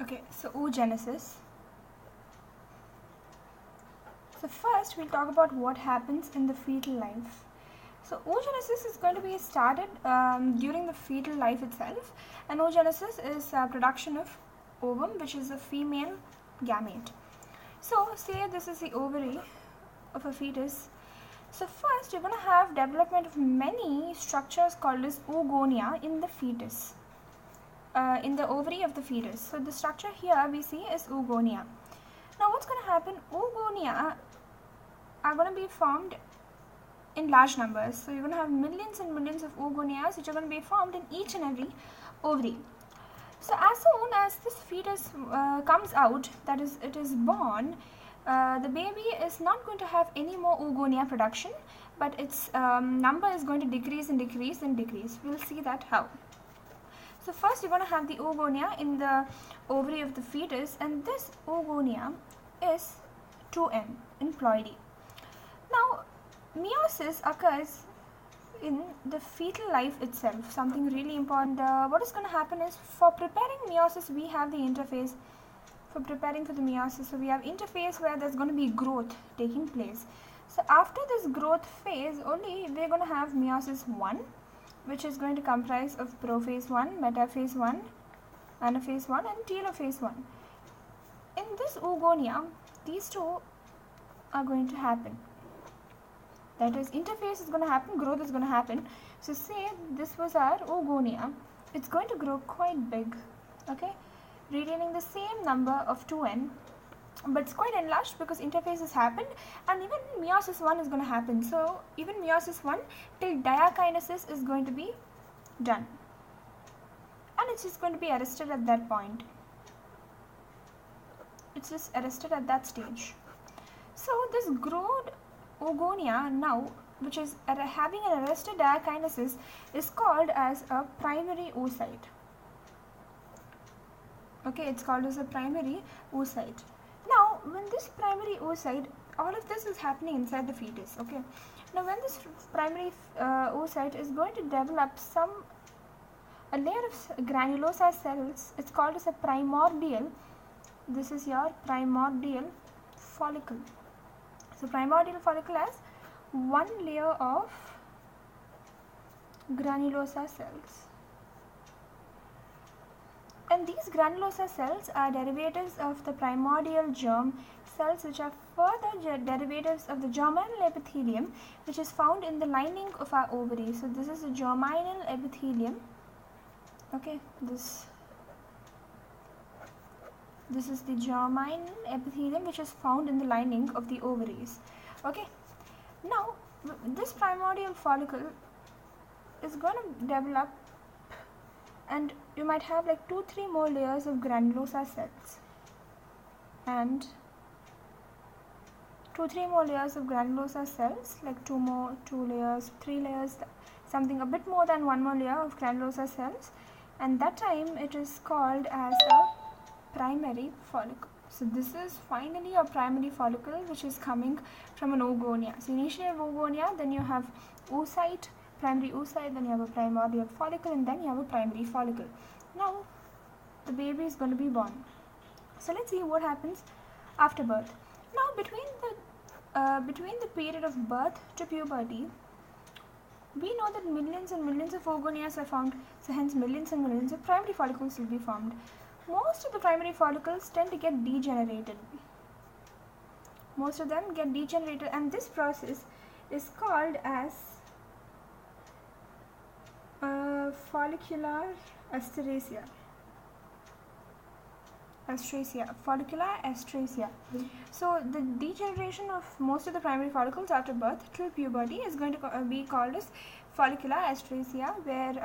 Okay, so oogenesis. So first we'll talk about what happens in the fetal life. So oogenesis is going to be started during the fetal life itself, and oogenesis is production of ovum, which is a female gamete. So say this is the ovary of a fetus. So first you're going to have development of many structures called as oogonia in the fetus, in the ovary of the fetus. So the structure here we see is oogonia. Now what's going to happen? Oogonia are going to be formed in large numbers. So you're going to have millions and millions of oogonias which are going to be formed in each and every ovary. So as soon as this fetus comes out, that is, it is born, the baby is not going to have any more oogonia production, but its number is going to decrease and decrease and decrease. We'll see that how. So first you're going to have the oogonia in the ovary of the fetus, and this oogonia is 2N in ploidy. Now meiosis occurs in the fetal life itself. Something really important. What is going to happen is, for preparing meiosis we have the interphase. For preparing for the meiosis, so we have interphase where there's going to be growth taking place. So after this growth phase only we're going to have meiosis 1, which is going to comprise of prophase 1, metaphase 1, anaphase 1 and telophase 1. In this oogonia, these two are going to happen. That is, interphase is going to happen, growth is going to happen. So say this was our oogonia, it's going to grow quite big, okay, retaining the same number of 2N, but it's quite enlarged because interphase has happened, and even meiosis 1 is going to happen. So even meiosis 1 till diakinesis is going to be done, and it's just going to be arrested at that point. It's just arrested at that stage. So this growth oogonia now, which is having an arrested diakinesis, is called as a primary oocyte. Okay, it's called as a primary oocyte. Now when this primary oocyte, all of this is happening inside the fetus. Okay, now when this primary oocyte is going to develop a layer of granulosa cells, it's called as a primordial. This is your primordial follicle. So primordial follicle has one layer of granulosa cells, and these granulosa cells are derivatives of the primordial germ cells, which are further derivatives of the germinal epithelium, which is found in the lining of our ovary. So this is the germinal epithelium. Okay, this is the germinal epithelium which is found in the lining of the ovaries. Okay, now this primordial follicle is going to develop, and you might have like 2-3 more layers of granulosa cells, and 2-3 more layers of granulosa cells, like 2 layers, 3 layers, something a bit more than 1 more layer of granulosa cells, and that time it is called as a primary follicle. So this is finally a primary follicle which is coming from an oogonia. So initially you have oogonia, then you have oocyte, primary oocyte, then you have a primordial follicle, and then you have a primary follicle. Now the baby is going to be born. So let's see what happens after birth. Now between the period of birth to puberty, we know that millions and millions of oogonias are found, so hence millions and millions of primary follicles will be formed. Most of the primary follicles tend to get degenerated. Most of them get degenerated, and this process is called as follicular astrasia. Follicular astrasia. So the degeneration of most of the primary follicles after birth till puberty is going to be called as follicular astrasia, where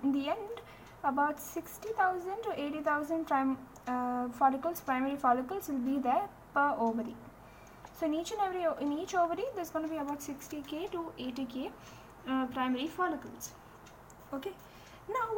in the end about 60,000 to 80,000 primary follicles will be there per ovary. So in each ovary there's going to be about 60k to 80k primary follicles. Okay, now